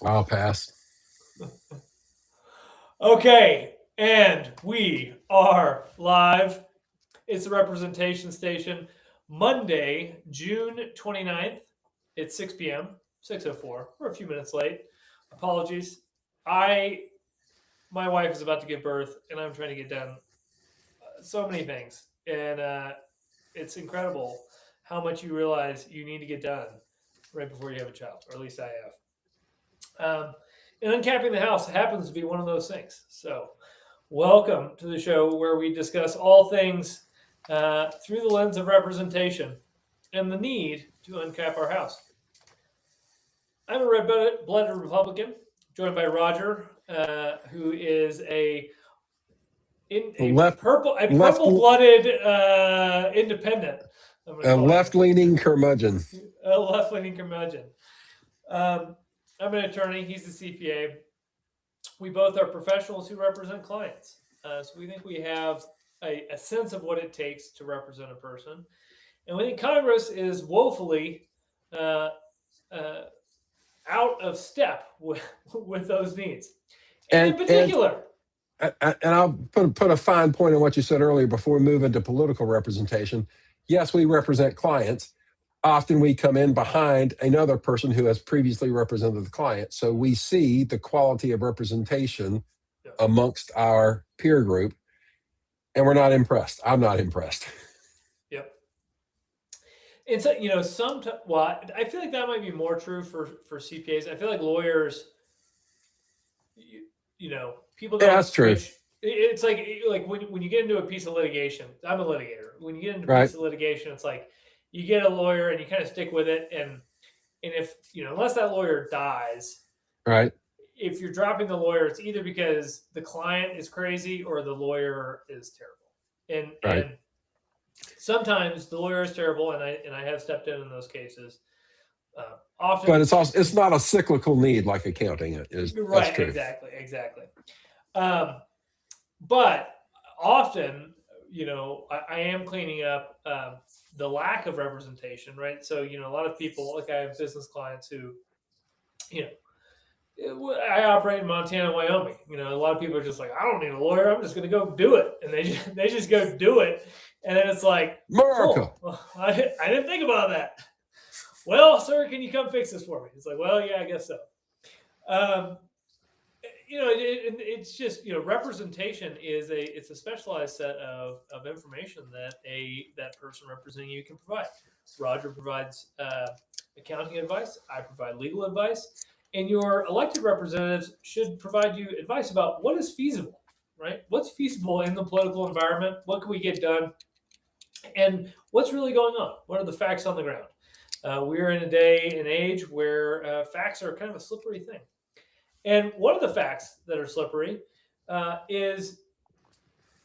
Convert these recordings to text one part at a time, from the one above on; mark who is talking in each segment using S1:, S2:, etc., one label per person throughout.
S1: I'll pass.
S2: Okay, and we are live. It's the Representation Station, Monday, June 29th. It's 6 p.m., 6:04. We're a few minutes late. Apologies. I My wife is about to give birth, and I'm trying to get done so many things, and it's incredible how much you realize you need to get done right before you have a child, or at least I have. And uncapping the house happens to be one of those things. So, welcome to the show where we discuss all things through the lens of representation and the need to uncap our house. I'm a red-blooded Republican, joined by Roger, who is
S1: Left,
S2: a
S1: left,
S2: purple-blooded independent. I'm going to call him
S1: left-leaning curmudgeon.
S2: a left-leaning curmudgeon. Um, I'm an attorney. He's a CPA. We both are professionals who represent clients. So we think we have a sense of what it takes to represent a person. And we think Congress is woefully uh, uh, out of step with those needs. And in
S1: And
S2: particular,
S1: I'll put a fine point on what you said earlier before we move into political representation. Yes, we represent clients. Often we come in behind another person who has previously represented the client. So we see the quality of representation
S2: yeah,
S1: amongst our peer group, and we're not impressed. I'm not impressed.
S2: yep. And so, well, I feel like that might be more true for CPAs. I feel like lawyers, you, people
S1: Yeah,
S2: don't
S1: that's true.
S2: switch. It's like when you get into a piece of litigation. I'm a litigator. When you get into a
S1: Right,
S2: piece of litigation, it's like you get a lawyer and you kind of stick with it. And if unless that lawyer dies,
S1: right,
S2: if you're dropping the lawyer, it's either because the client is crazy or the lawyer is terrible.
S1: right.
S2: And sometimes the lawyer is terrible, and I have stepped in those cases.
S1: But
S2: Often,
S1: it's not a cyclical need like accounting is. That's
S2: right?
S1: true.
S2: Exactly. Um, but often, I am cleaning up the lack of representation, right? So, a lot of people, like I have business clients who, you know, I operate in Montana, and Wyoming. A lot of people are just like, I don't need a lawyer. I'm just going to go do it, and they just go do it, and then it's like,
S1: America.
S2: cool. Well, I didn't think about that. Well, sir, can you come fix this for me? It's like, well, yeah, I guess so. Um, it's just representation is it's a specialized set of information that person representing you can provide. Roger provides accounting advice. I provide legal advice, and your elected representatives should provide you advice about what is feasible. Right? What's feasible in the political environment? What can we get done? And what's really going on? What are the facts on the ground? We're in a day and age where facts are kind of a slippery thing. And one of the facts that are slippery is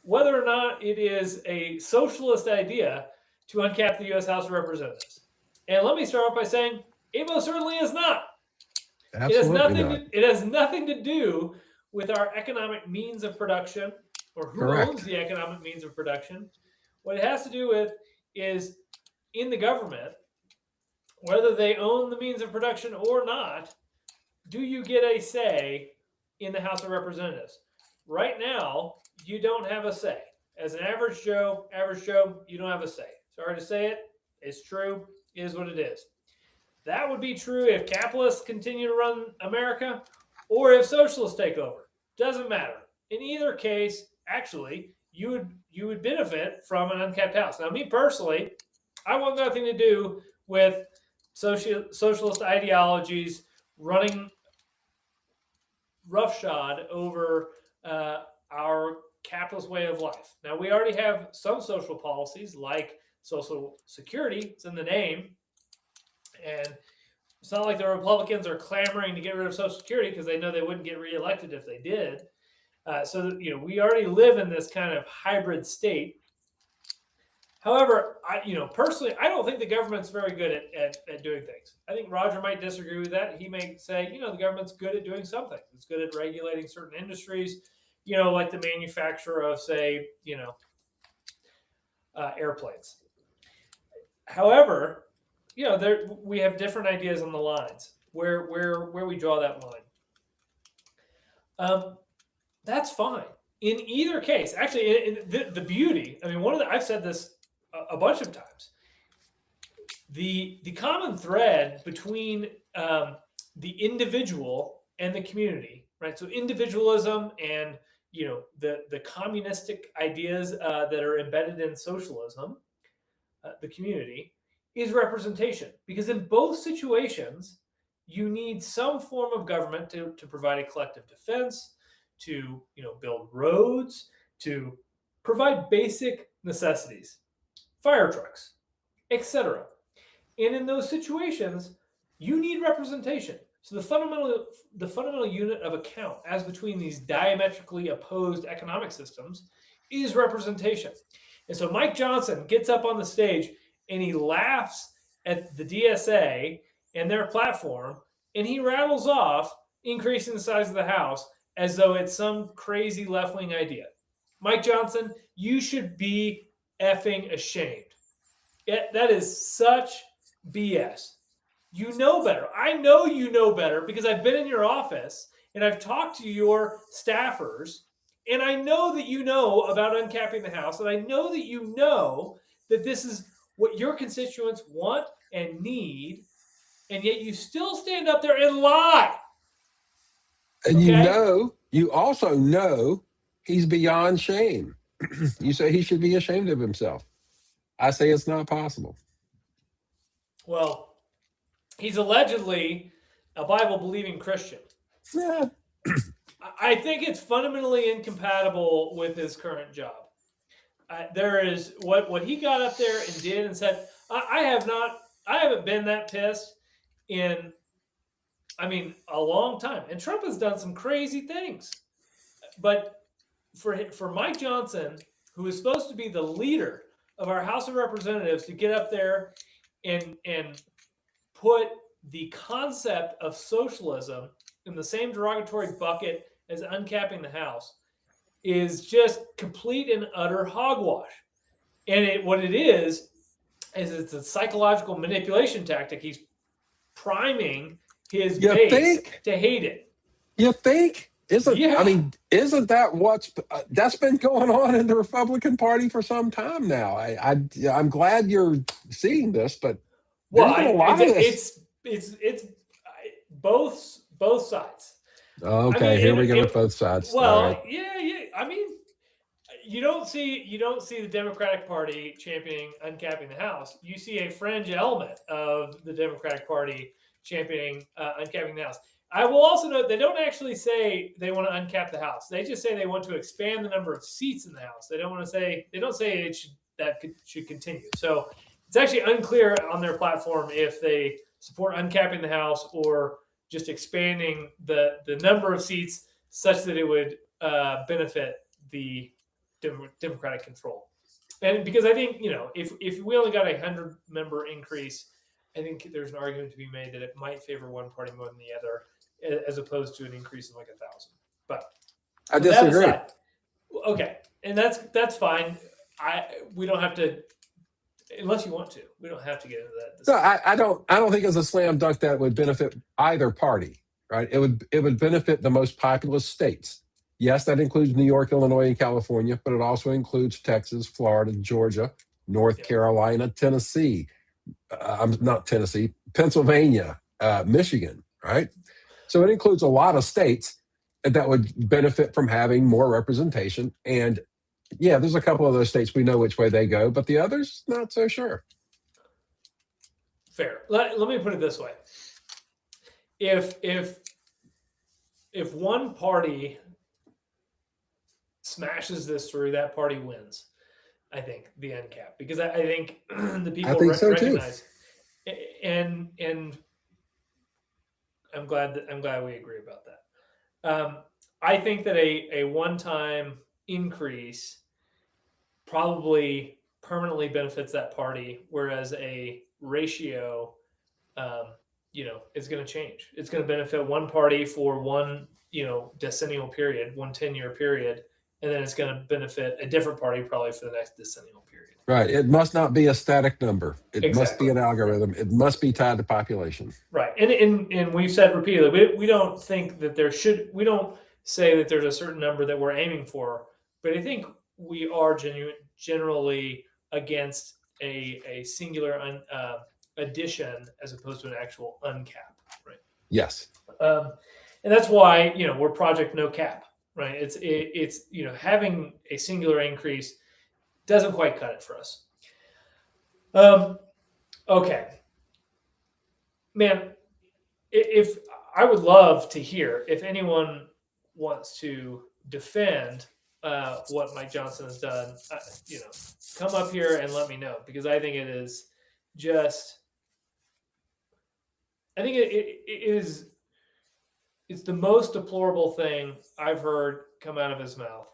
S2: whether or not it is a socialist idea to uncap the U.S. House of Representatives. And let me start off by saying it most certainly is not.
S1: Absolutely not.
S2: It has nothing to do with our economic means of production or who owns
S1: Correct.
S2: the economic means of production. What it has to do with is in the government, whether they own the means of production or not, do you get a say in the House of Representatives? Right now, you don't have a say. As an average Joe, you don't have a say. Sorry to say it. It's true. It is what it is. That would be true if capitalists continue to run America or if socialists take over. Doesn't matter. In either case, actually, you would benefit from an uncapped house. Now, me personally, I want nothing to do with socialist ideologies running roughshod over our capitalist way of life. Now, we already have some social policies like Social Security, it's in the name. And it's not like the Republicans are clamoring to get rid of Social Security because they know they wouldn't get reelected if they did. We already live in this kind of hybrid state. However, personally, I don't think the government's very good at doing things. I think Roger might disagree with that. He may say, the government's good at doing something. It's good at regulating certain industries, like the manufacture of, say, airplanes. However, we have different ideas on the lines. where we draw that line. That's fine. In either case, actually, the beauty. I mean, I've said this a bunch of times. The common thread between the individual and the community, right? So individualism and the communistic ideas that are embedded in socialism, the community, is representation. Because in both situations, you need some form of government to provide a collective defense, to build roads, to provide basic necessities, fire trucks, etc. And in those situations, you need representation. So the fundamental unit of account, as between these diametrically opposed economic systems, is representation. And so Mike Johnson gets up on the stage and he laughs at the DSA and their platform, and he rattles off increasing the size of the House as though it's some crazy left-wing idea. Mike Johnson, you should be effing ashamed. That is such BS. You know better. I know you know better because I've been in your office and I've talked to your staffers, and I know that you know about uncapping the House, and I know that you know that this is what your constituents want and need, and yet you still stand up there and lie.
S1: And
S2: Okay?
S1: you also know he's beyond shame. You say he should be ashamed of himself. I say it's not possible.
S2: Well, he's allegedly a Bible-believing Christian.
S1: Yeah.
S2: I think it's fundamentally incompatible with his current job. There is what he got up there and did and said. I haven't been that pissed in, a long time. And Trump has done some crazy things, but for Mike Johnson, who is supposed to be the leader of our House of Representatives, to get up there and put the concept of socialism in the same derogatory bucket as uncapping the House is just complete and utter hogwash. And what it is it's a psychological manipulation tactic. He's priming his base to hate it.
S1: You think? Isn't that that's been going on in the Republican Party for some time now? I'm glad you're seeing this, but
S2: it's both sides.
S1: Okay, here we go with both sides.
S2: Well, right. Yeah. You don't see the Democratic Party championing uncapping the House. You see a fringe element of the Democratic Party championing uncapping the House. I will also note they don't actually say they want to uncap the House. They just say they want to expand the number of seats in the House. They don't say it should continue. So it's actually unclear on their platform if they support uncapping the House or just expanding the number of seats such that it would benefit the Democratic control. And because I think, if we only got a 100-member increase, I think there's an argument to be made that it might favor one party more than the other, as opposed to an increase of like 1,000. But
S1: I disagree.
S2: Okay, and that's fine. We don't have to, unless you want to. We don't have to get into that.
S1: No, I don't think it's a slam dunk that would benefit either party. Right? It would benefit the most populous states. Yes, that includes New York, Illinois, and California, but it also includes Texas, Florida, Georgia, North Carolina, Tennessee. Not Tennessee, Pennsylvania, Michigan, right? So it includes a lot of states that would benefit from having more representation. And yeah, there's a couple of those states we know which way they go, but the others, not so sure.
S2: Fair. Let me put it this way. If one party smashes this through, that party wins. I think the NCAP, because I think the people recognize, and I'm glad we agree about that. I think that a one-time increase probably permanently benefits that party, whereas a ratio, is going to change. It's going to benefit one party for one, decennial period, one 10-year period, and then it's going to benefit a different party probably for the next decennial period.
S1: Right. It must not be a static number. It must be
S2: Exactly.
S1: an algorithm. It must be tied to population.
S2: Right. And we've said repeatedly, we don't think that we don't say that there's a certain number that we're aiming for, but I think we are generally against a singular addition as opposed to an actual uncap. Right.
S1: Yes.
S2: And that's why, we're Project No Cap, right? It's having a singular increase doesn't quite cut it for us. Okay, man, if I would love to hear if anyone wants to defend what Mike Johnson has done, come up here and let me know, because I think it is just, I think it's the most deplorable thing I've heard come out of his mouth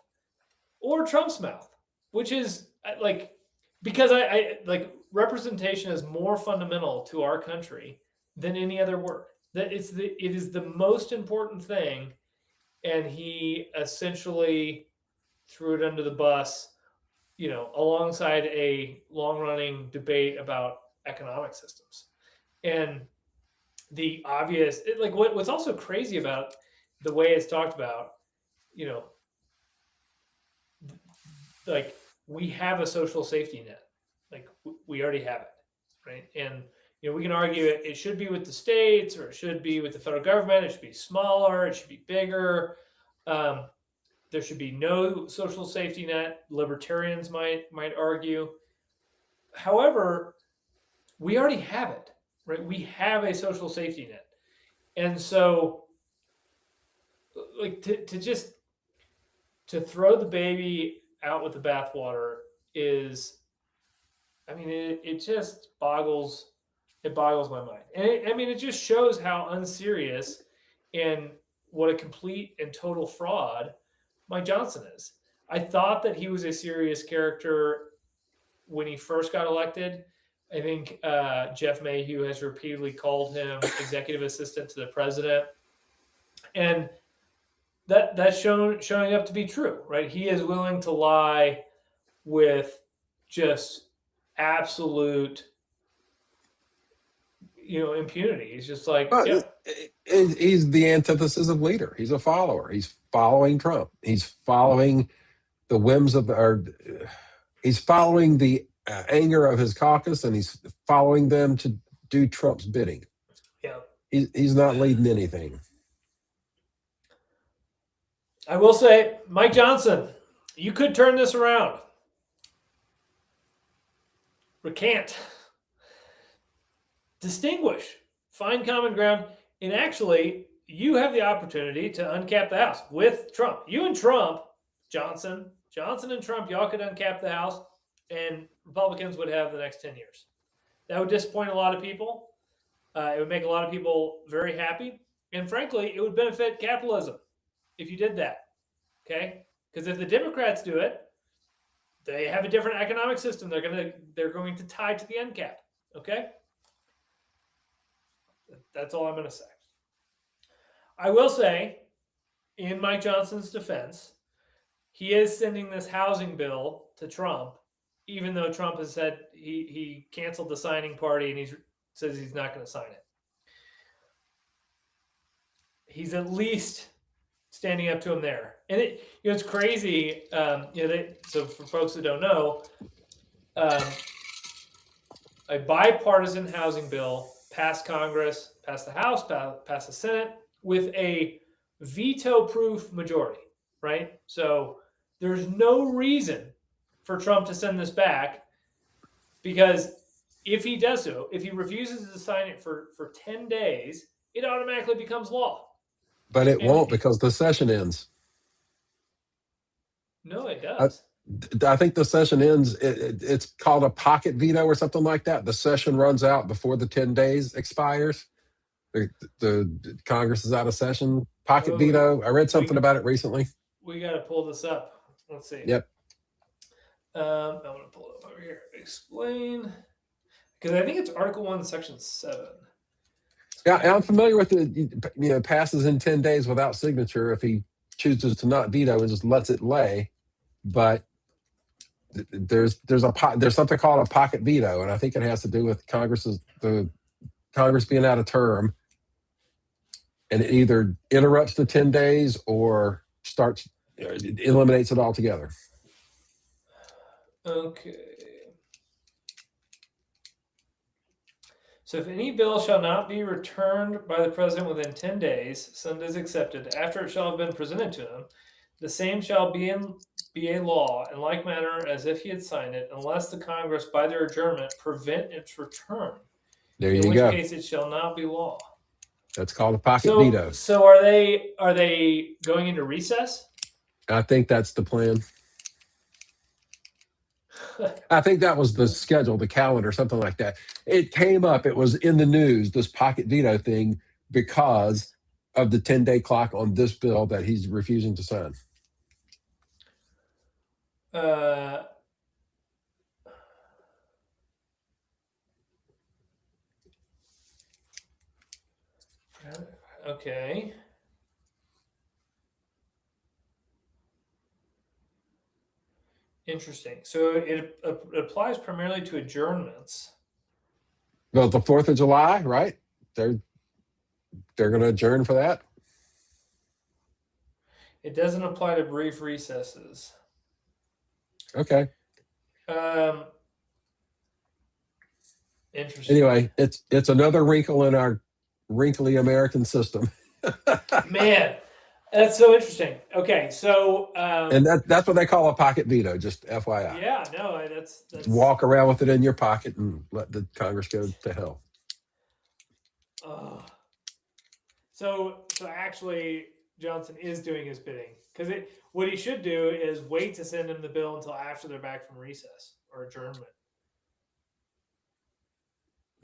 S2: or Trump's mouth, which is because I representation is more fundamental to our country than any other word. That it is the most important thing, and he essentially threw it under the bus, alongside a long-running debate about economic systems. And the obvious, what's also crazy about the way it's talked about, we have a social safety net, we already have it, right? And we can argue it should be with the states, or it should be with the federal government. It should be smaller. It should be bigger. There should be no social safety net. Libertarians might argue. However, we already have it, right? We have a social safety net, and so to throw the baby out with the bathwater is, it just boggles my mind. And it just shows how unserious and what a complete and total fraud Mike Johnson is. I thought that he was a serious character when he first got elected. I think Jeff Mayhew has repeatedly called him executive assistant to the president. And that's showing up to be true, right? He is willing to lie with just absolute impunity. He's just
S1: he's the antithesis of leader. He's a follower. He's following Trump. He's following the whims he's following the anger of his caucus, and he's following them to do Trump's bidding.
S2: Yeah.
S1: He's not leading anything.
S2: I will say, Mike Johnson, you could turn this around. Recant. Distinguish. Find common ground. And actually, you have the opportunity to uncap the House with Trump. You and Trump, Johnson and Trump, y'all could uncap the House, and Republicans would have the next 10 years. That would disappoint a lot of people. It would make a lot of people very happy. And frankly, it would benefit capitalism if you did that. Okay? Because if the Democrats do it, they have a different economic system. They're going to tie to the uncap. Okay? That's all I'm going to say. I will say, in Mike Johnson's defense, he is sending this housing bill to Trump, even though Trump has said he canceled the signing party and he says he's not going to sign it. He's at least standing up to him there. And it's crazy. So for folks that don't know, a bipartisan housing bill passed Congress, passed the House, passed the Senate with a veto-proof majority, right? So there's no reason for Trump to send this back, because if he does so, if he refuses to sign it for 10 days, it automatically becomes law.
S1: But it won't, because the session ends.
S2: No, it does.
S1: I think the session ends. It's called a pocket veto or something like that. The session runs out before the 10 days expires. The Congress is out of session. Pocket veto. I read something about it recently.
S2: We got to pull this up. Let's see.
S1: Yep.
S2: I'm going to pull it up over here. Explain. Because I think it's Article 1, Section 7.
S1: Yeah, I'm familiar with it. Passes in 10 days without signature if he chooses to not veto and just lets it lay. but there's something called a pocket veto, and I think it has to do with the Congress being out of term, and it either interrupts the 10 days or starts it eliminates it altogether.
S2: Okay. So if any bill shall not be returned by the president within 10 days, Sundays accepted, after it shall have been presented to him, the same shall be a law in like manner as if he had signed it, unless the Congress by their adjournment prevent its return,
S1: There
S2: in
S1: you
S2: which
S1: go.
S2: case it shall not be law.
S1: That's called a pocket
S2: So,
S1: veto.
S2: so are they going into recess?
S1: I think that's the plan. I think that was the schedule, the calendar, something like that. It came up, it was in the news, this pocket veto thing, because of the 10-day clock on this bill that he's refusing to sign.
S2: Okay. Interesting. So it applies primarily to adjournments.
S1: Well, the 4th of July, right? They're going to adjourn for that.
S2: It doesn't apply to brief recesses.
S1: Okay.
S2: Interesting.
S1: Anyway, it's another wrinkle in our wrinkly American system.
S2: Man, that's so interesting. Okay, so
S1: and that's what they call a pocket veto, just FYI.
S2: Yeah, no, that's
S1: walk around with it in your pocket and let the Congress go to hell.
S2: So actually Johnson is doing his bidding, because what he should do is wait to send him the bill until after they're back from recess or adjournment.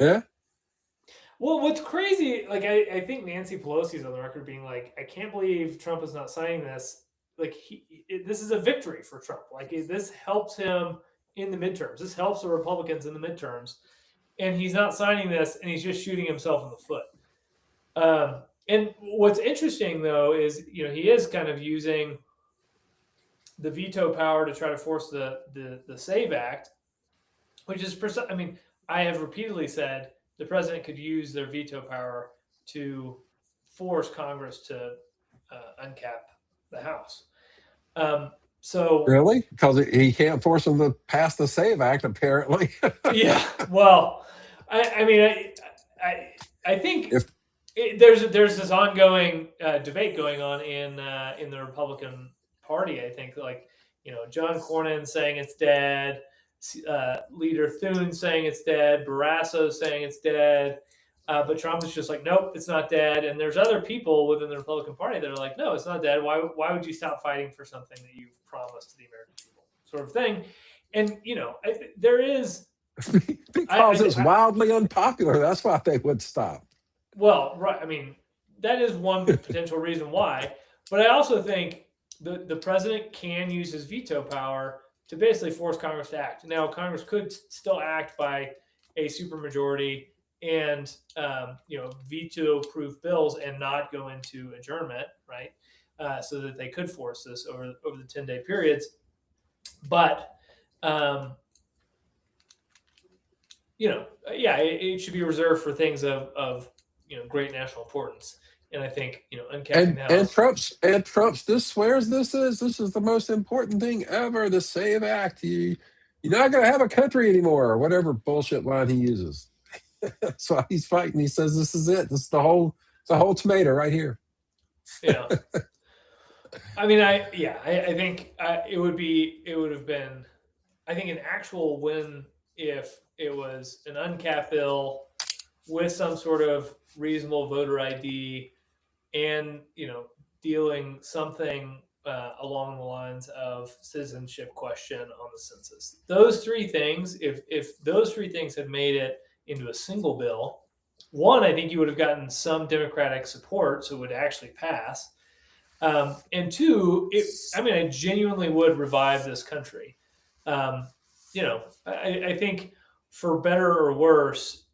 S1: Yeah.
S2: Well, what's crazy, like I think Nancy Pelosi's on the record being like, I can't believe Trump is not signing this. Like this is a victory for Trump. Like this helps him in the midterms. This helps the Republicans in the midterms, and he's not signing this, and he's just shooting himself in the foot. And what's interesting though is he is kind of using the veto power to try to force the SAVE Act, which is I mean, I have repeatedly said the president could use their veto power to force Congress to uncap the House. So
S1: really, because he can't force them to pass the SAVE Act, apparently.
S2: Yeah. Well, I mean, I think there's this ongoing debate going on in the Republican Party. I think John Cornyn saying it's dead. Leader Thune saying it's dead, Barrasso saying it's dead, but Trump is just like, nope, it's not dead. And there's other people within the Republican Party that are like, no, it's not dead. Why would you stop fighting for something that you've promised to the American people, sort of thing? And there is
S1: because it's wildly unpopular. That's why they would stop.
S2: Well, right. I mean, that is one potential reason why. But I also think the president can use his veto power to basically force Congress to act. Now, Congress could still act by a supermajority and veto-proof bills and not go into adjournment, right? So that they could force this over the 10-day periods. But it should be reserved for things of great national importance. And I think uncapping the House.
S1: And Trump's this swears this is the most important thing ever. The SAVE Act. You're not going to have a country anymore, or whatever bullshit line he uses. So he's fighting. He says this is it. This is the whole tomato right here.
S2: Yeah. I mean, I think it would have been, I think, an actual win if it was an uncapped bill with some sort of reasonable voter ID and dealing something along the lines of citizenship question on the census. Those three things, if those three things had made it into a single bill, one, I think you would have gotten some Democratic support, so it would actually pass. And two, I genuinely would revive this country. I think for better or worse,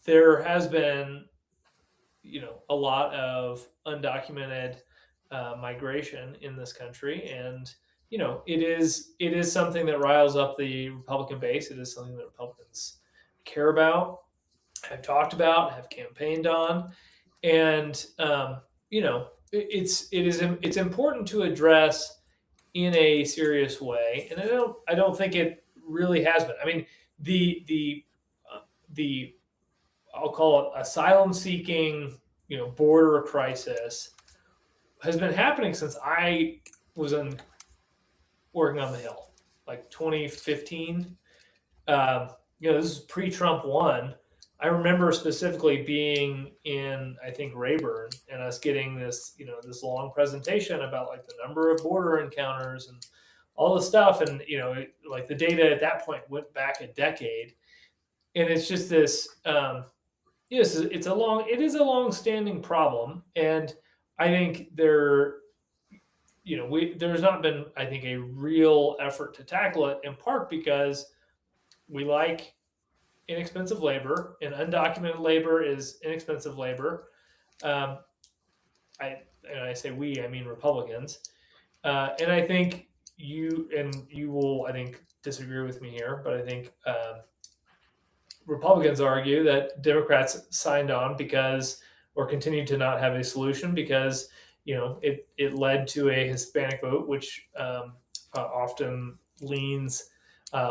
S2: there has been, a lot of undocumented migration in this country, and it is something that riles up the Republican base. It is something that Republicans care about, have talked about, have campaigned on, and it's important to address in a serious way. And I don't think it really has been. I mean, the I'll call it asylum seeking, border crisis has been happening since I was working on the Hill, like 2015. This is pre-Trump one. I remember specifically being in, I think, Rayburn, and us getting this, this long presentation about like the number of border encounters and all the stuff, and like the data at that point went back a decade, and it's just this. Yes, it is a long-standing problem, and I think there's not been, I think, a real effort to tackle it, in part because we like inexpensive labor, and undocumented labor is inexpensive labor. I say we, I mean Republicans, and I think you will, I think, disagree with me here, but I think Republicans argue that Democrats signed on or continued to not have a solution because it led to a Hispanic vote, which often leans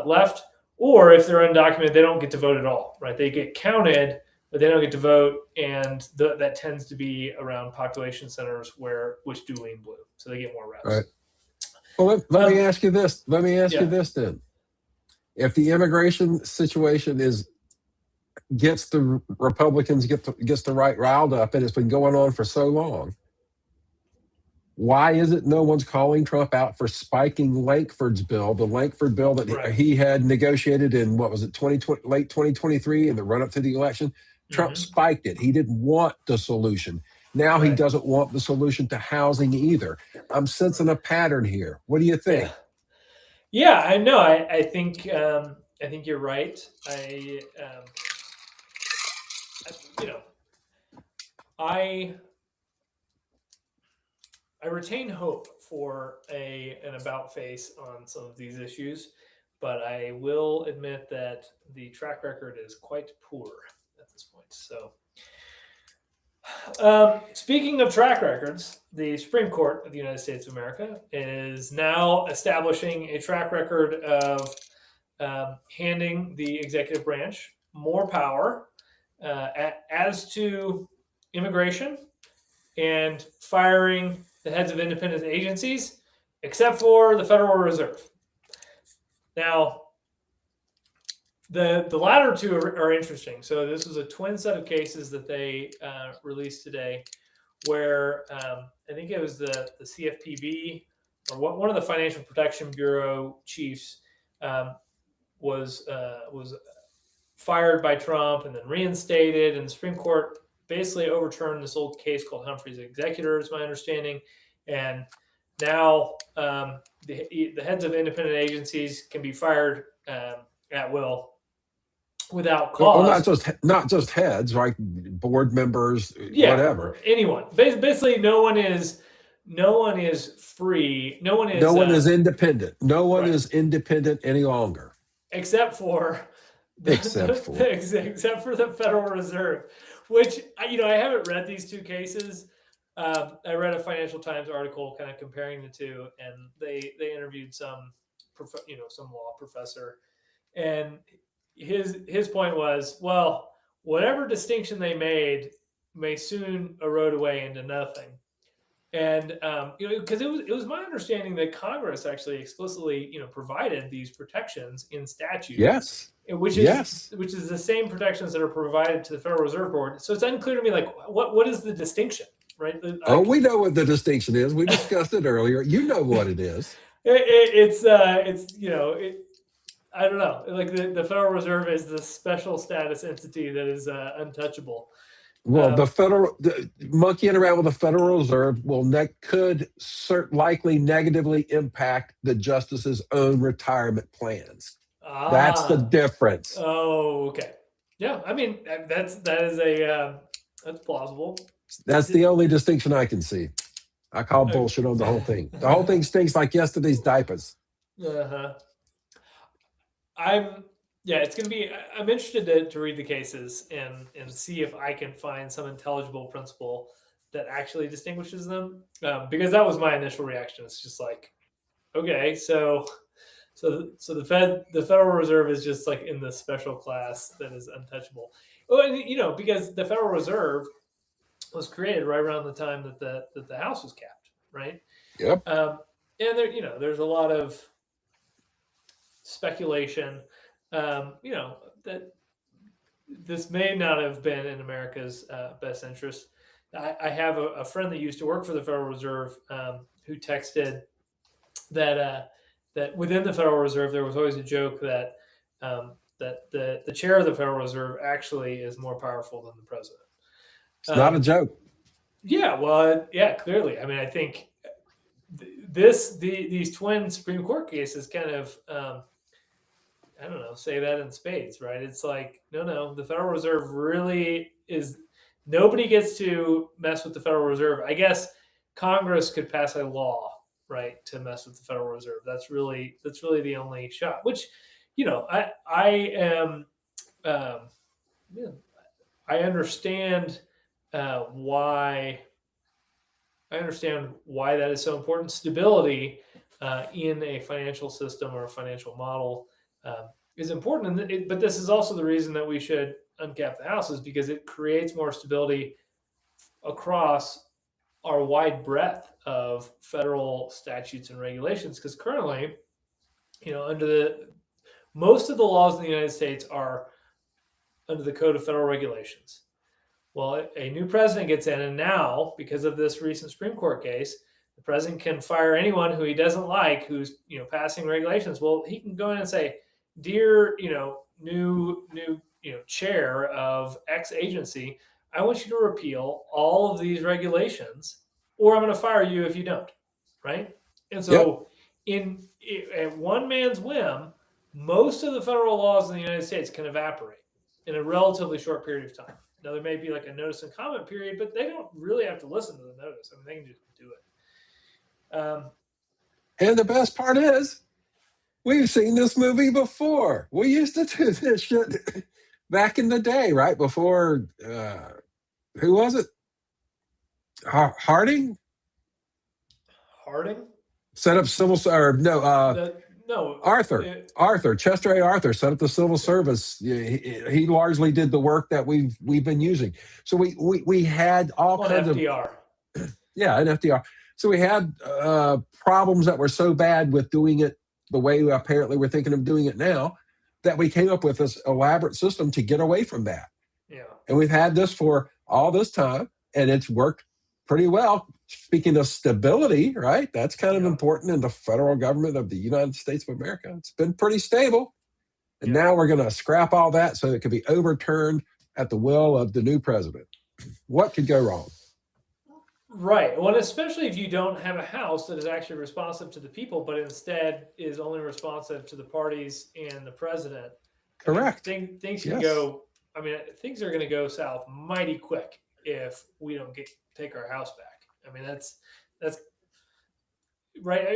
S2: left. Or if they're undocumented, they don't get to vote at all, right? They get counted, but they don't get to vote, and that tends to be around population centers which do lean blue, so they get more reps.
S1: Right. Well, let me ask you this. Let me ask you this then: if the immigration situation gets the Republicans gets the right riled up, and it's been going on for so long, why is it no one's calling Trump out for spiking Lankford's bill, the Lankford bill that he had negotiated in, what was it, late 2023, in the run up to the election? Trump spiked it. He didn't want the solution. Now he doesn't want the solution to housing either. I'm sensing a pattern here. What do you think?
S2: Yeah, I know. I think you're right. I retain hope for an about face on some of these issues, but I will admit that the track record is quite poor at this point. So, speaking of track records, the Supreme Court of the United States of America is now establishing a track record of handing the executive branch more power as to immigration and firing the heads of independent agencies, except for the Federal Reserve. Now, the latter two are interesting. So this was a twin set of cases that they released today, where I think it was the CFPB or one of the Financial Protection Bureau chiefs was fired by Trump and then reinstated, and the Supreme Court basically overturned this old case called Humphrey's Executor, my understanding. And now the heads of independent agencies can be fired at will without cause.
S1: Well, not just heads, right? Board members, whatever.
S2: Anyone. Basically, no one is free. No one is
S1: independent. No one is independent any longer.
S2: Except for the Federal Reserve, which I haven't read these two cases. I read a Financial Times article kind of comparing the two, and they interviewed some law professor, and his point was, well, whatever distinction they made may soon erode away into nothing. And because it was my understanding that Congress actually explicitly provided these protections in statute.
S1: Yes.
S2: Which is the same protections that are provided to the Federal Reserve Board. So it's unclear to me, like, what is the distinction, right?
S1: We know what the distinction is. We discussed it earlier. You know what it is.
S2: It's I don't know. Like the Federal Reserve is the special status entity that is untouchable.
S1: Well, the monkeying around with the Federal Reserve could likely negatively impact the justices' own retirement plans. That's the difference.
S2: Oh, okay. Yeah, I mean that's plausible.
S1: That's the only distinction I can see. I call bullshit on the whole thing. The whole thing stinks like yesterday's diapers.
S2: Uh-huh. It's gonna be. I'm interested to read the cases and see if I can find some intelligible principle that actually distinguishes them. Because that was my initial reaction. It's just like, okay, so the Federal Reserve is just like in the special class that is untouchable. Well, and, because the Federal Reserve was created right around the time that the House was capped, right?
S1: Yep.
S2: And there's a lot of speculation, that this may not have been in America's best interest. I have a friend that used to work for the Federal Reserve, who texted that within the Federal Reserve there was always a joke that the chair of the Federal Reserve actually is more powerful than the president.
S1: It's not a joke.
S2: Yeah, well, yeah, clearly. I mean, I think these twin Supreme Court cases kind of, I don't know, say that in spades, right? It's like, no, the Federal Reserve really is. Nobody gets to mess with the Federal Reserve. I guess Congress could pass a law, right, to mess with the Federal Reserve. That's really the only shot. Which, I am, I understand why. I understand why that is so important. Stability in a financial system or a financial model is important. But this is also the reason that we should uncap the House, is because it creates more stability across our wide breadth of federal statutes and regulations. Because currently, under most of the laws in the United States are under the Code of Federal Regulations. Well, a new president gets in, and now, because of this recent Supreme Court case, the president can fire anyone who he doesn't like who's passing regulations. Well, he can go in and say, "Dear, new chair of X agency, I want you to repeal all of these regulations, or I'm going to fire you if you don't." Right? And so, at one man's whim, most of the federal laws in the United States can evaporate in a relatively short period of time. Now, there may be like a notice and comment period, but they don't really have to listen to the notice. I mean, they can just do it.
S1: And the best part is, we've seen this movie before. We used to do this shit back in the day, right? Before, who was it? Harding?
S2: Harding?
S1: Set up civil, or no,
S2: no.
S1: Arthur, Chester A. Arthur set up the civil service. He largely did the work that we've been using. So we had all kinds
S2: FDR.
S1: of and FDR. So we had problems that were so bad with doing it the way we apparently we're thinking of doing it now, that we came up with this elaborate system to get away from that.
S2: Yeah.
S1: And we've had this for all this time, and it's worked pretty well. Speaking of stability, right? That's kind of important in the federal government of the United States of America. It's been pretty stable. And now we're going to scrap all that so it can be overturned at the will of the new president. What could go wrong?
S2: Right. Well, especially if you don't have a House that is actually responsive to the people, but instead is only responsive to the parties and the president.
S1: Correct.
S2: Things can go. I mean, things are going to go south mighty quick if we don't take our House back. I mean, that's right.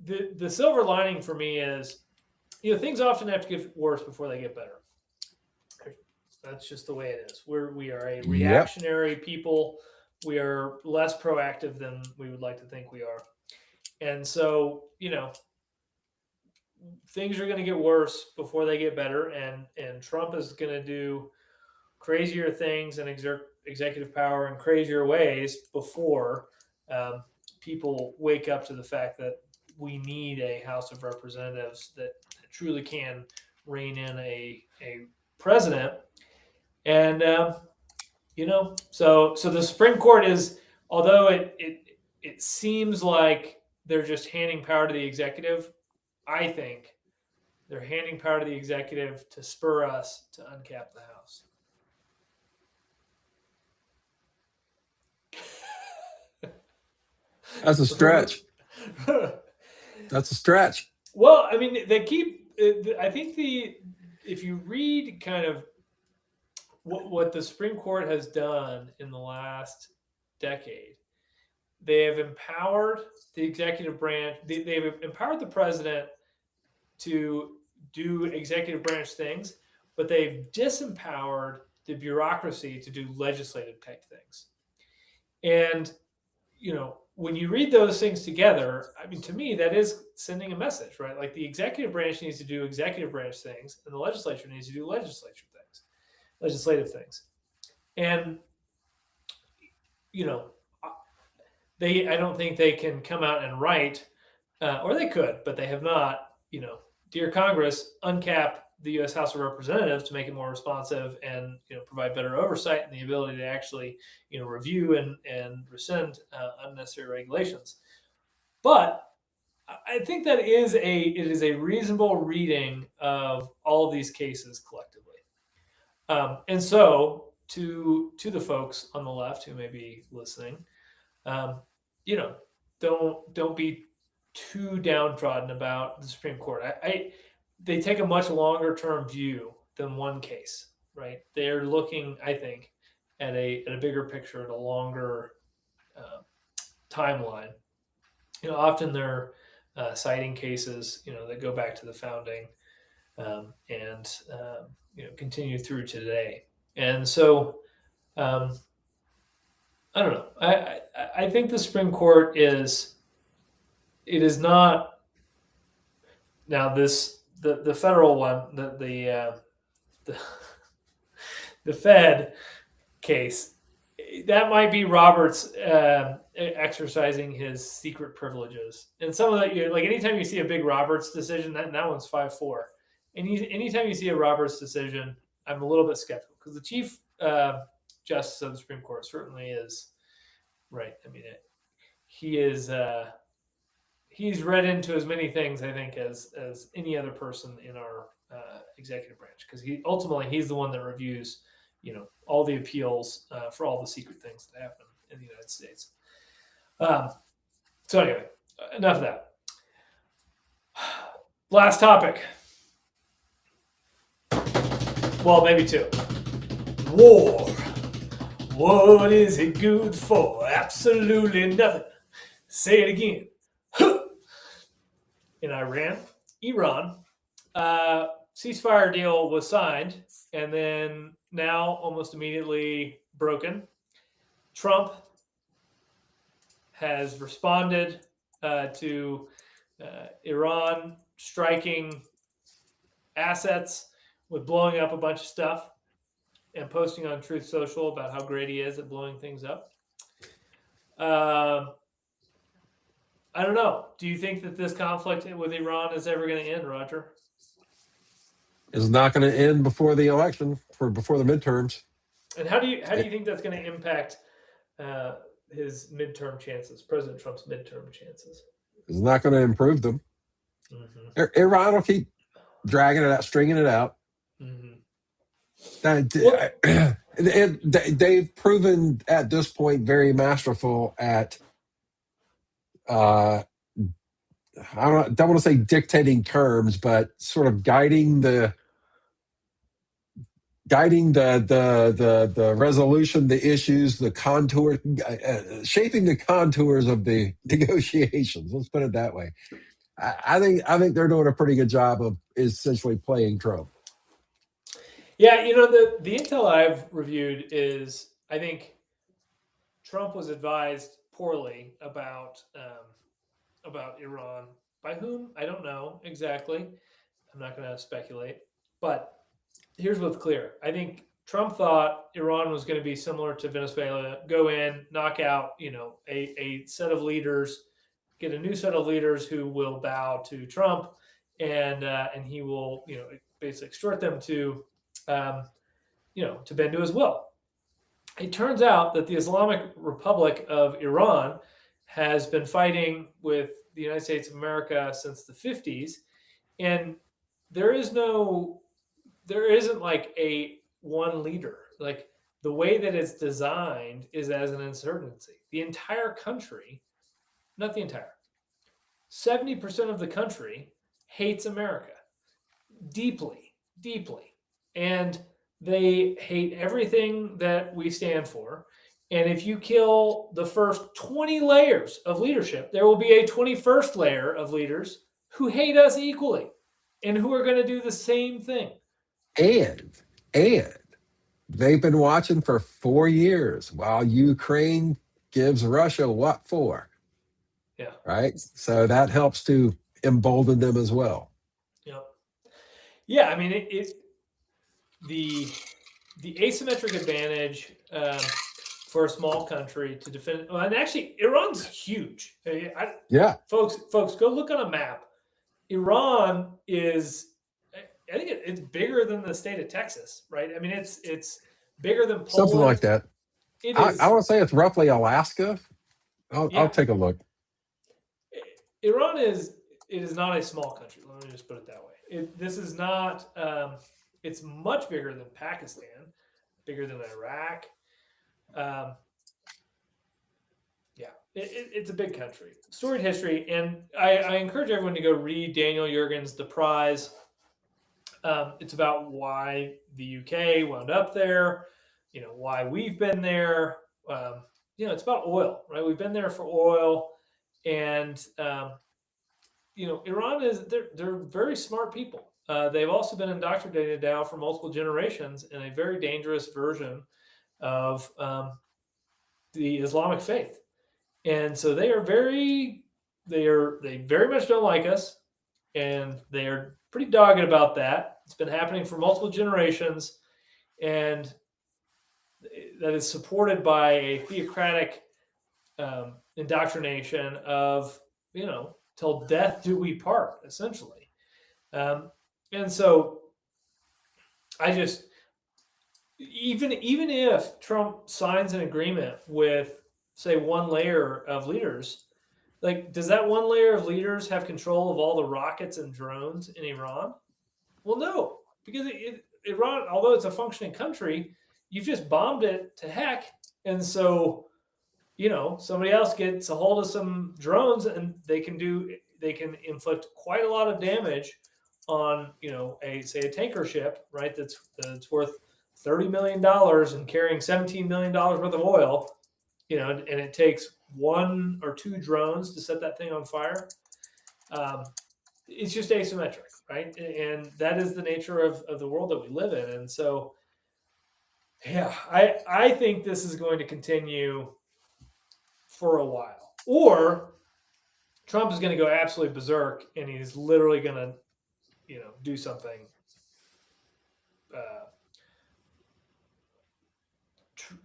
S2: The silver lining for me is, things often have to get worse before they get better. That's just the way it is. We are a reactionary people. We are less proactive than we would like to think we are. And so, things are going to get worse before they get better. And Trump is going to do crazier things and exert executive power in crazier ways before people wake up to the fact that we need a House of Representatives that truly can rein in a president. And, so the Supreme Court is, although it seems like they're just handing power to the executive, I think they're handing power to the executive to spur us to uncap the House.
S1: That's a stretch. That's a stretch.
S2: Well, I mean, they keep. I think if you read kind of what the Supreme Court has done in the last decade, They have empowered the executive branch. They've empowered the president to do executive branch things, but they've disempowered the bureaucracy to do legislative type things. And when you read those things together, I mean, to me, that is sending a message, right? Like the executive branch needs to do executive branch things, and the legislature needs to do legislative things. And I don't think they can come out and write, or they could, but they have not. Dear Congress, uncap the U.S. House of Representatives to make it more responsive and provide better oversight and the ability to actually review and rescind unnecessary regulations. But I think that it is a reasonable reading of all of these cases collectively. And so to the folks on the left who may be listening, don't be too downtrodden about the Supreme Court. They take a much longer term view than one case, right? They're looking, I think, at a bigger picture, at a longer timeline. Often they're citing cases, that go back to the founding and continue through today. And so, I don't know. I think the Supreme Court is not now the federal one, the Fed case, that might be Roberts exercising his secret privileges. And some of that, like anytime you see a big Roberts decision, that one's 5-4. And anytime you see a Roberts decision, I'm a little bit skeptical because the Chief Justice of the Supreme Court certainly is right. I mean, he is. He's read into as many things, I think, as any other person in our executive branch, because he's the one that reviews, all the appeals for all the secret things that happen in the United States. So anyway, enough of that. Last topic. Well, maybe two. War. What is it good for? Absolutely nothing. Say it again. In Iran, ceasefire deal was signed and then now almost immediately broken. Trump has responded to Iran striking assets with blowing up a bunch of stuff and posting on Truth Social about how great he is at blowing things up. I don't know. Do you think that this conflict with Iran is ever going to end, Roger?
S1: It's not going to end before the election, before the midterms.
S2: And how do you think that's going to impact his midterm chances, President Trump's midterm chances?
S1: It's not going to improve them. Mm-hmm. Iran will keep dragging it out, stringing it out. Mm-hmm. They've proven at this point very masterful at I don't want to say dictating terms, but sort of guiding the resolution, the issues, the contour, shaping the contours of the negotiations. Let's put it that way. I think they're doing a pretty good job of essentially playing Trump.
S2: Yeah, the intel I've reviewed is I think Trump was advised poorly about Iran. By whom? I don't know exactly. I'm not going to speculate. But here's what's clear. I think Trump thought Iran was going to be similar to Venezuela. Go in, knock out, a set of leaders, get a new set of leaders who will bow to Trump, and he will, basically extort them to bend to his will. It turns out that the Islamic Republic of Iran has been fighting with the United States of America since the 50s, and there isn't like a one leader. Like the way that it's designed is as an insurgency. The entire country, not the entire, 70% of the country hates America deeply, deeply. And they hate everything that we stand for. And if you kill the first 20 layers of leadership, there will be a 21st layer of leaders who hate us equally and who are going to do the same thing.
S1: And they've been watching for 4 years while Ukraine gives Russia what for?
S2: Yeah.
S1: Right. So that helps to embolden them as well.
S2: Yeah. Yeah. I mean, the asymmetric advantage for a small country to defend. Well, and actually, Iran's huge.
S1: Yeah.
S2: Folks, go look on a map. Iran is, I think it's bigger than the state of Texas, right? I mean, it's bigger than Poland.
S1: Something like that.
S2: It is.
S1: I want to say it's roughly Alaska.
S2: Yeah.
S1: I'll take a look.
S2: Iran is not a small country. Let me just put it that way. This is not. It's much bigger than Pakistan, bigger than Iraq. Yeah, it's a big country. Storied history, and I encourage everyone to go read Daniel Yergin's The Prize. It's about why the UK wound up there, why we've been there. It's about oil, right? We've been there for oil, and Iran they're very smart people. They've also been indoctrinated now for multiple generations in a very dangerous version of the Islamic faith, and so they very much don't like us, and they are pretty dogged about that. It's been happening for multiple generations, and that is supported by a theocratic indoctrination of till death do we part, essentially. And so I just, even if Trump signs an agreement with, say, one layer of leaders, like, does that one layer of leaders have control of all the rockets and drones in Iran? Well, no, because Iran, although it's a functioning country, you've just bombed it to heck. And so, somebody else gets a hold of some drones and they can inflict quite a lot of damage on, a tanker ship, right? That's worth $30 million and carrying $17 million worth of oil, and it takes 1 or 2 drones to set that thing on fire. It's just asymmetric, right? And that is the nature of the world that we live in. And so, yeah, I think this is going to continue for a while, or Trump is going to go absolutely berserk and he's literally going to, do something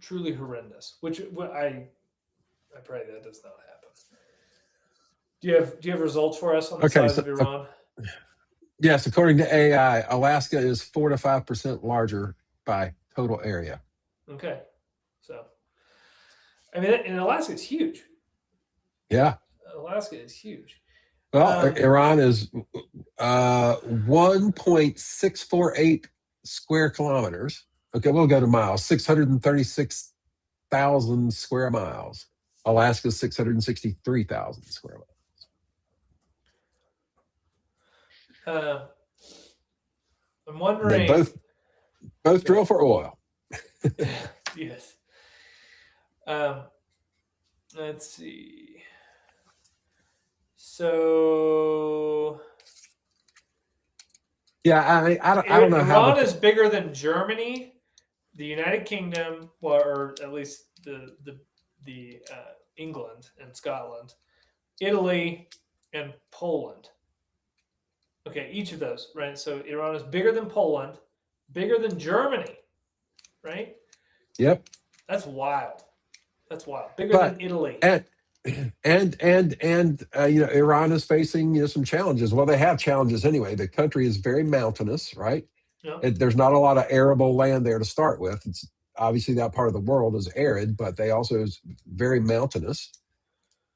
S2: truly horrendous, which I pray that does not happen. Do you have results for us on the size of Iran?
S1: Yes, according to AI, Alaska is 4 to 5% larger by total area.
S2: Okay, so I mean, and Alaska is huge.
S1: Yeah,
S2: Alaska is huge.
S1: Well, Iran is 1.648 square kilometers. Okay, we'll go to miles. 636,000 square miles. Alaska is 663,000 square
S2: miles. I'm wondering.
S1: They both drill for oil.
S2: Yes. Let's see. So.
S1: Yeah, I don't know how.
S2: Iran is bigger than Germany, the United Kingdom, or at least the England and Scotland, Italy, and Poland. Okay, each of those, right? So Iran is bigger than Poland, bigger than Germany, right?
S1: Yep.
S2: That's wild. Bigger than Italy.
S1: And Iran is facing some challenges. Well, they have challenges anyway. The country is very mountainous, right?
S2: Yep.
S1: There's not a lot of arable land there to start with. It's obviously that part of the world is arid, but they also is very mountainous.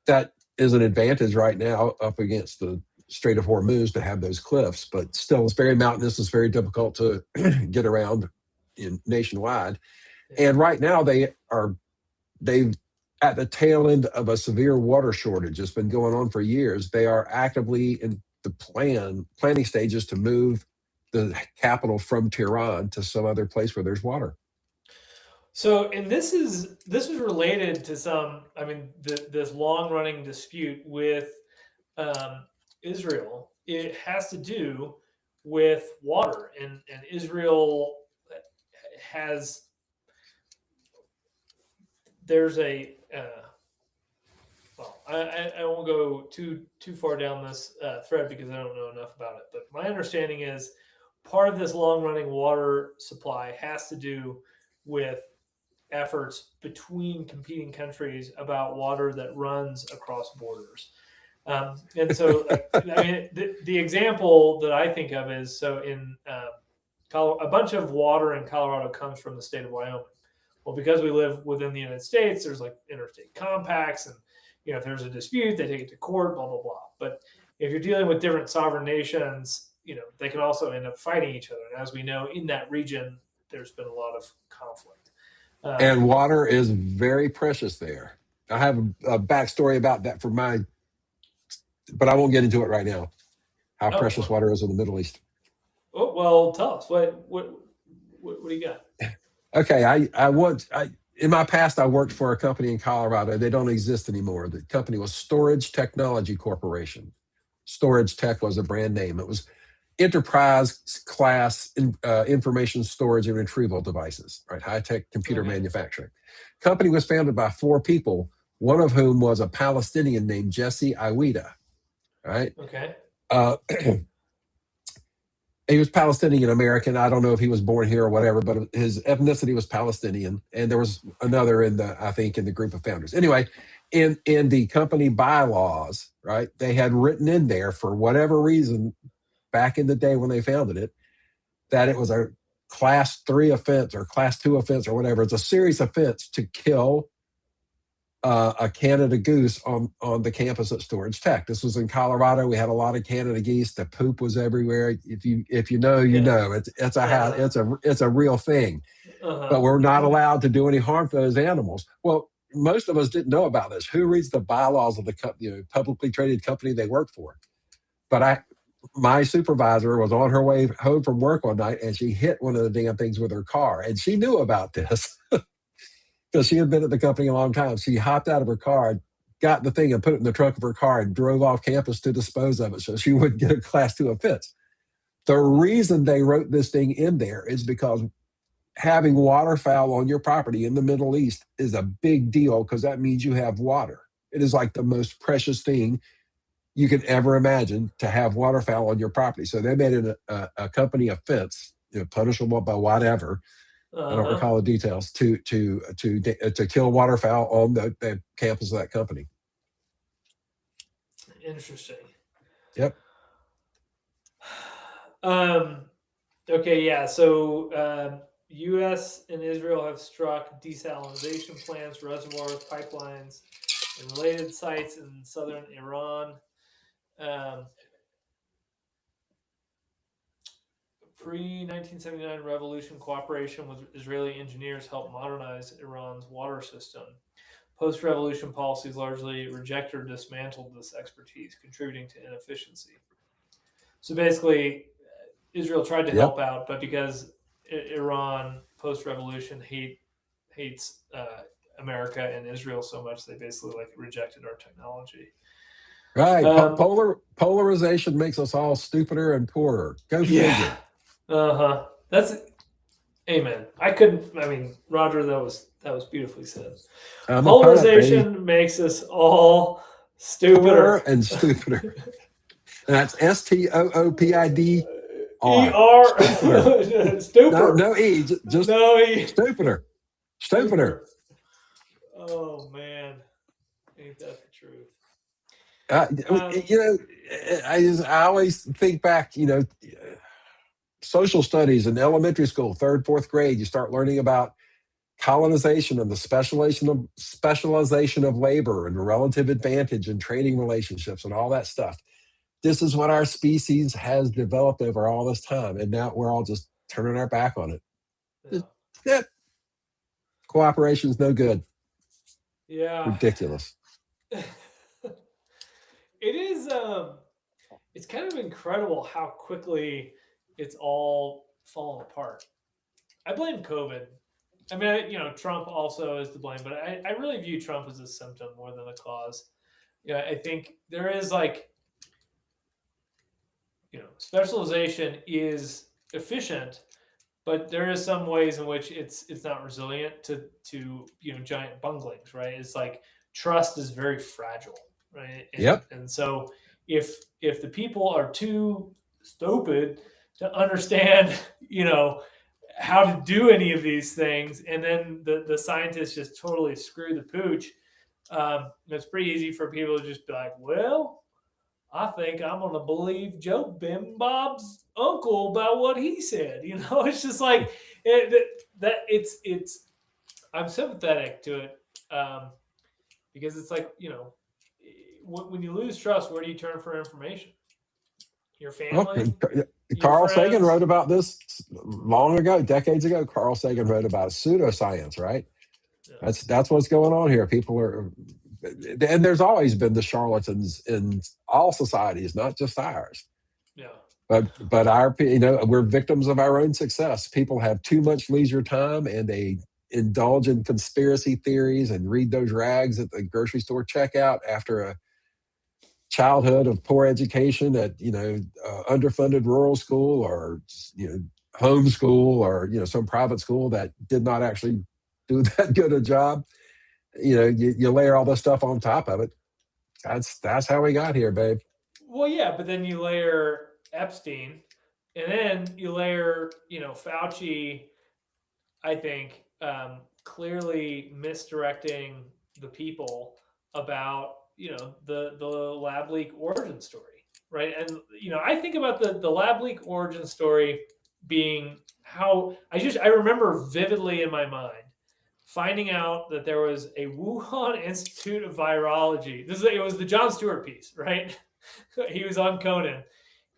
S1: That is an advantage right now up against the Strait of Hormuz to have those cliffs, but still it's very mountainous. It's very difficult to get around nationwide. Yeah. And right now they've at the tail end of a severe water shortage. It's been going on for years. They are actively in the planning stages to move the capital from Tehran to some other place where there's water.
S2: So, and this was related to some. I mean, this long running dispute with Israel. It has to do with water, and Israel has there's a well, I won't go too far down this thread because I don't know enough about it. But my understanding is part of this long running water supply has to do with efforts between competing countries about water that runs across borders. And so, like, I mean, the example that I think of is so in a bunch of water in Colorado comes from the state of Wyoming. Well, because we live within the United States, there's like interstate compacts, and if there's a dispute, they take it to court, blah blah blah. But if you're dealing with different sovereign nations, they can also end up fighting each other. And as we know, in that region, there's been a lot of conflict.
S1: And water is very precious there. I have a backstory about that but I won't get into it right now. How precious water is in the Middle East.
S2: Oh, well, tell us what do you got?
S1: Okay, in my past I worked for a company in Colorado. They don't exist anymore. The company was Storage Technology Corporation. Storage Tech was a brand name. It was enterprise class information storage and retrieval devices, right? High tech computer manufacturing. Company was founded by 4 people, one of whom was a Palestinian named Jesse Iwida. Right?
S2: Okay.
S1: He was Palestinian American. I don't know if he was born here or whatever, but his ethnicity was Palestinian. And there was another in the group of founders. Anyway, in the company bylaws, right, they had written in there for whatever reason back in the day when they founded it, that it was a class 3 offense or class 2 offense or whatever. It's a serious offense to kill a Canada goose on the campus at Storage Tech. This was in Colorado. We had a lot of Canada geese. The poop was everywhere. If you know, you know. It's a real thing. But we're not allowed to do any harm to those animals. Well, most of us didn't know about this. Who reads the bylaws of the publicly traded company they work for? But my supervisor was on her way home from work one night, and she hit one of the damn things with her car, and she knew about this. Because she had been at the company a long time. She hopped out of her car, got the thing and put it in the trunk of her car and drove off campus to dispose of it so she wouldn't get a class 2 offense. The reason they wrote this thing in there is because having waterfowl on your property in the Middle East is a big deal because that means you have water. It is like the most precious thing you could ever imagine to have waterfowl on your property. So they made it a company offense, punishable by whatever. I don't recall the details to kill waterfowl on the campus of that company.
S2: Interesting.
S1: Yep.
S2: Okay. Yeah. So U.S. and Israel have struck desalination plants, reservoirs, pipelines, and related sites in southern Iran. Pre-1979 revolution, cooperation with Israeli engineers helped modernize Iran's water system. Post-revolution policies largely rejected or dismantled this expertise, contributing to inefficiency. So basically, Israel tried to help out, but because Iran post-revolution hates America and Israel so much, they basically rejected our technology.
S1: Right. Polarization makes us all stupider and poorer. Go figure.
S2: That's amen. Roger, that was beautifully said. Polarization makes us all stupider
S1: and stupider. And that's STOOPID.
S2: Stupider.
S1: No E, just
S2: no E.
S1: Stupider.
S2: Oh man, ain't that the truth?
S1: I always think back. Social studies in elementary school, 3rd, 4th grade, you start learning about colonization and the specialization of labor and relative advantage and trading relationships and all that stuff. This is what our species has developed over all this time, and now we're all just turning our back on it. Cooperation is no good.
S2: Yeah,
S1: ridiculous.
S2: It is. It's kind of incredible how quickly it's all fallen apart. I blame COVID I mean, Trump also is to blame, but I really view Trump as a symptom more than a cause. Yeah, I think there is like, specialization is efficient, but there is some ways in which it's not resilient to giant bunglings, right? It's like trust is very fragile, right? and
S1: Yep.
S2: and so if the people are too stupid to understand how to do any of these things, and then the scientists just totally screw the pooch, it's pretty easy for people to just be like, well, I think I'm gonna believe Joe Bim Bob's uncle about what he said. It's just like that. It's. I'm sympathetic to it, because it's like, when you lose trust, where do you turn for information? Your
S1: Well,
S2: family, your
S1: Carl Sagan
S2: friends.
S1: wrote about this long ago, decades ago. Carl Sagan wrote about pseudoscience, right?
S2: Yeah,
S1: That's what's going on here. People are, and there's always been the charlatans in all societies, not just ours.
S2: yeah,
S1: But we're victims of our own success. People have too much leisure time, and they indulge in conspiracy theories and read those rags at the grocery store checkout after a childhood of poor education at underfunded rural school, or homeschool, or some private school that did not actually do that good a job. You layer all this stuff on top of it. That's how we got here, babe.
S2: Well, yeah, but then you layer Epstein, and then you layer, Fauci. I think, clearly misdirecting the people about the lab leak origin story, right? And I think about the lab leak origin story being how I remember vividly in my mind finding out that there was a Wuhan Institute of Virology. It was the Jon Stewart piece, right? He was on Conan,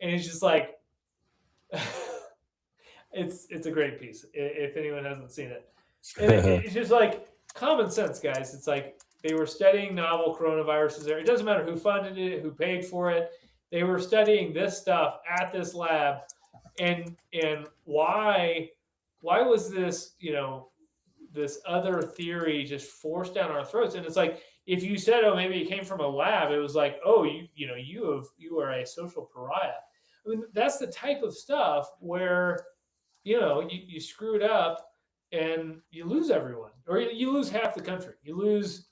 S2: and he's just like, it's a great piece if anyone hasn't seen it. And it's just like common sense, guys. It's like they were studying novel coronaviruses there. It doesn't matter who funded it, who paid for it. They were studying this stuff at this lab, and why was this this other theory just forced down our throats? And it's like, if you said, oh, maybe it came from a lab, it was like, oh, you are a social pariah. I mean, that's the type of stuff where you screw it up and you lose everyone, or you lose half the country. You lose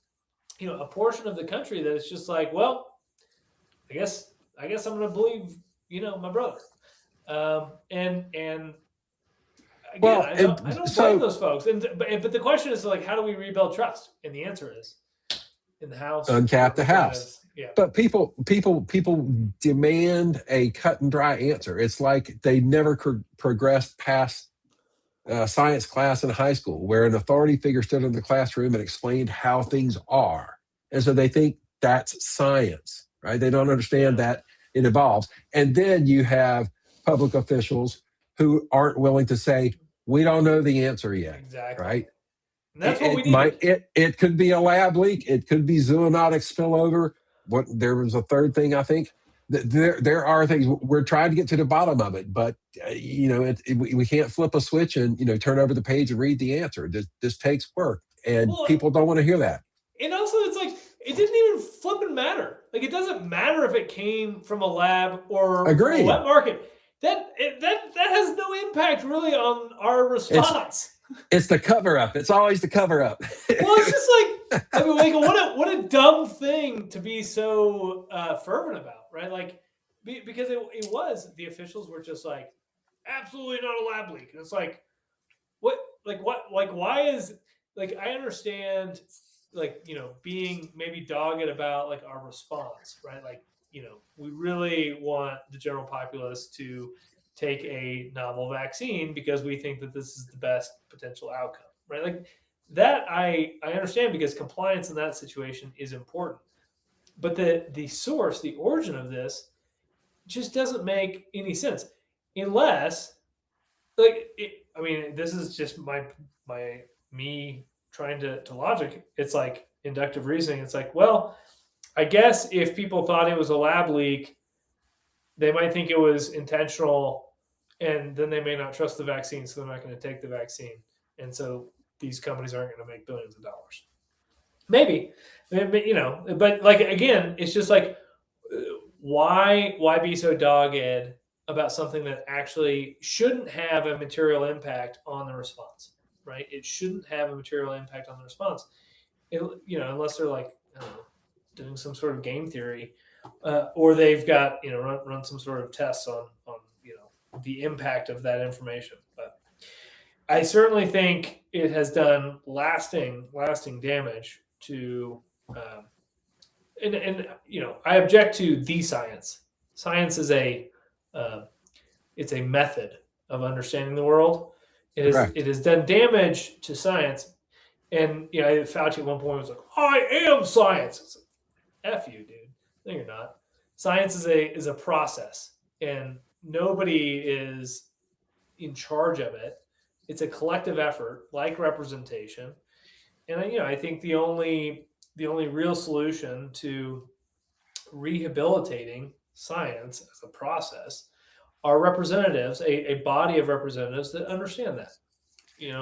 S2: a portion of the country that is just like, well, I guess I'm going to believe my brother. And again,
S1: Well,
S2: I don't blame those folks. But the question is, like, how do we rebuild trust? And the answer is in the House of
S1: uncap the house.
S2: Representatives. Yeah.
S1: But people demand a cut and dry answer. It's like they never progressed past science class in high school, where an authority figure stood in the classroom and explained how things are, and so they think that's science, right? They don't understand
S2: Yeah.
S1: that it evolves. And then you have public officials who aren't willing to say, we don't know the answer yet,
S2: Exactly.
S1: right?
S2: And that's
S1: it,
S2: what we
S1: it might
S2: needed.
S1: it could be a lab leak. It could be zoonotic spillover. What There was a third thing, I think. There are things we're trying to get to the bottom of it, but we can't flip a switch and turn over the page and read the answer. This takes work, and
S2: Well,
S1: people don't want to hear that.
S2: and also it's like it didn't even flipping matter. Like, it doesn't matter if it came from a lab or from a
S1: Agreed.
S2: wet market. That has no impact really on our response.
S1: It's the cover up. It's always the cover up.
S2: Well, it's just like, I mean, like, what a dumb thing to be so fervent about, right? Like, because it was, the officials were just like, absolutely not a lab leak. And it's like, what, why is, like, I understand, like, being maybe dogged about, like, our response, right? Like, we really want the general populace to take a novel vaccine because we think that this is the best potential outcome, right? Like, that I understand, because compliance in that situation is important. But the source, the origin of this, just doesn't make any sense, unless, like, I mean, this is just my me trying to logic. It's like inductive reasoning. It's like, well, I guess if people thought it was a lab leak, they might think it was intentional, and then they may not trust the vaccine, so they're not going to take the vaccine. And so these companies aren't going to make billions of dollars. Maybe, but like again, it's just like why be so dogged about something that actually shouldn't have a material impact on the response, right? It shouldn't have a material impact on the response, unless they're like I don't know, doing some sort of game theory, or they've got run some sort of tests on the impact of that information. But I certainly think it has done lasting damage to, and I object to the science. Science is it's a method of understanding the world. It has done damage to science, and Fauci at one point was like, "I am science." It's like, F you, dude. No, you're not. Science is a process, and nobody is in charge of it. It's a collective effort, like representation, and I think the only real solution to rehabilitating science as a process are representatives, a body of representatives that understand that.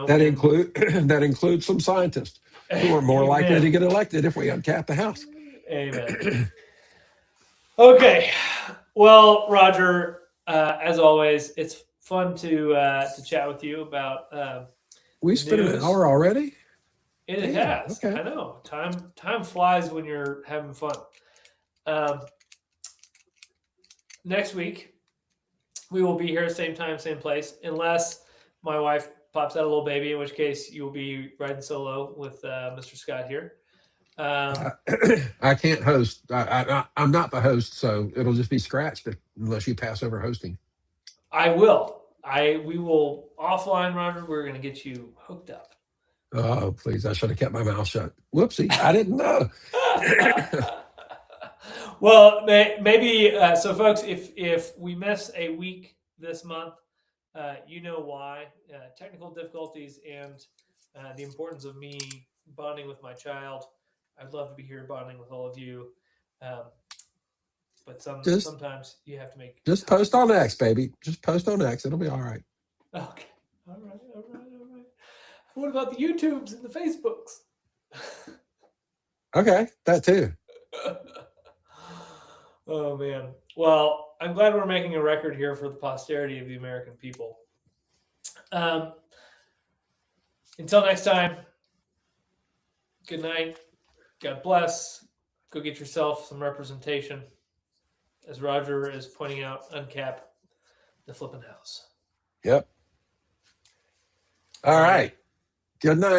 S1: That includes some scientists who are more likely to get elected if we uncap the House.
S2: Amen. Okay. Well, Roger, as always, it's fun to chat with you about.
S1: We spent an hour already.
S2: It has. Okay. I know. Time flies when you're having fun. Next week, we will be here, same time, same place, unless my wife pops out a little baby, in which case you'll be riding solo with Mr. Scott here.
S1: I can't host. I'm not the host, so it'll just be scratched unless you pass over hosting.
S2: I will. We will offline, Roger. We're going to get you hooked up.
S1: Oh, please! I should have kept my mouth shut. Whoopsie! I didn't know.
S2: Well, maybe so, folks. If we miss a week this month, you know why. Technical difficulties and the importance of me bonding with my child. I'd love to be here bonding with all of you. But sometimes you have to make.
S1: Just post on X, baby. Just post on X. It'll be all right.
S2: Okay. All right. What about the YouTubes and the Facebooks?
S1: Okay, that too.
S2: Oh man. Well, I'm glad we're making a record here for the posterity of the American people. Until next time. Good night. God bless. Go get yourself some representation. As Roger is pointing out, uncap the flipping house.
S1: Yep. All right. Good night.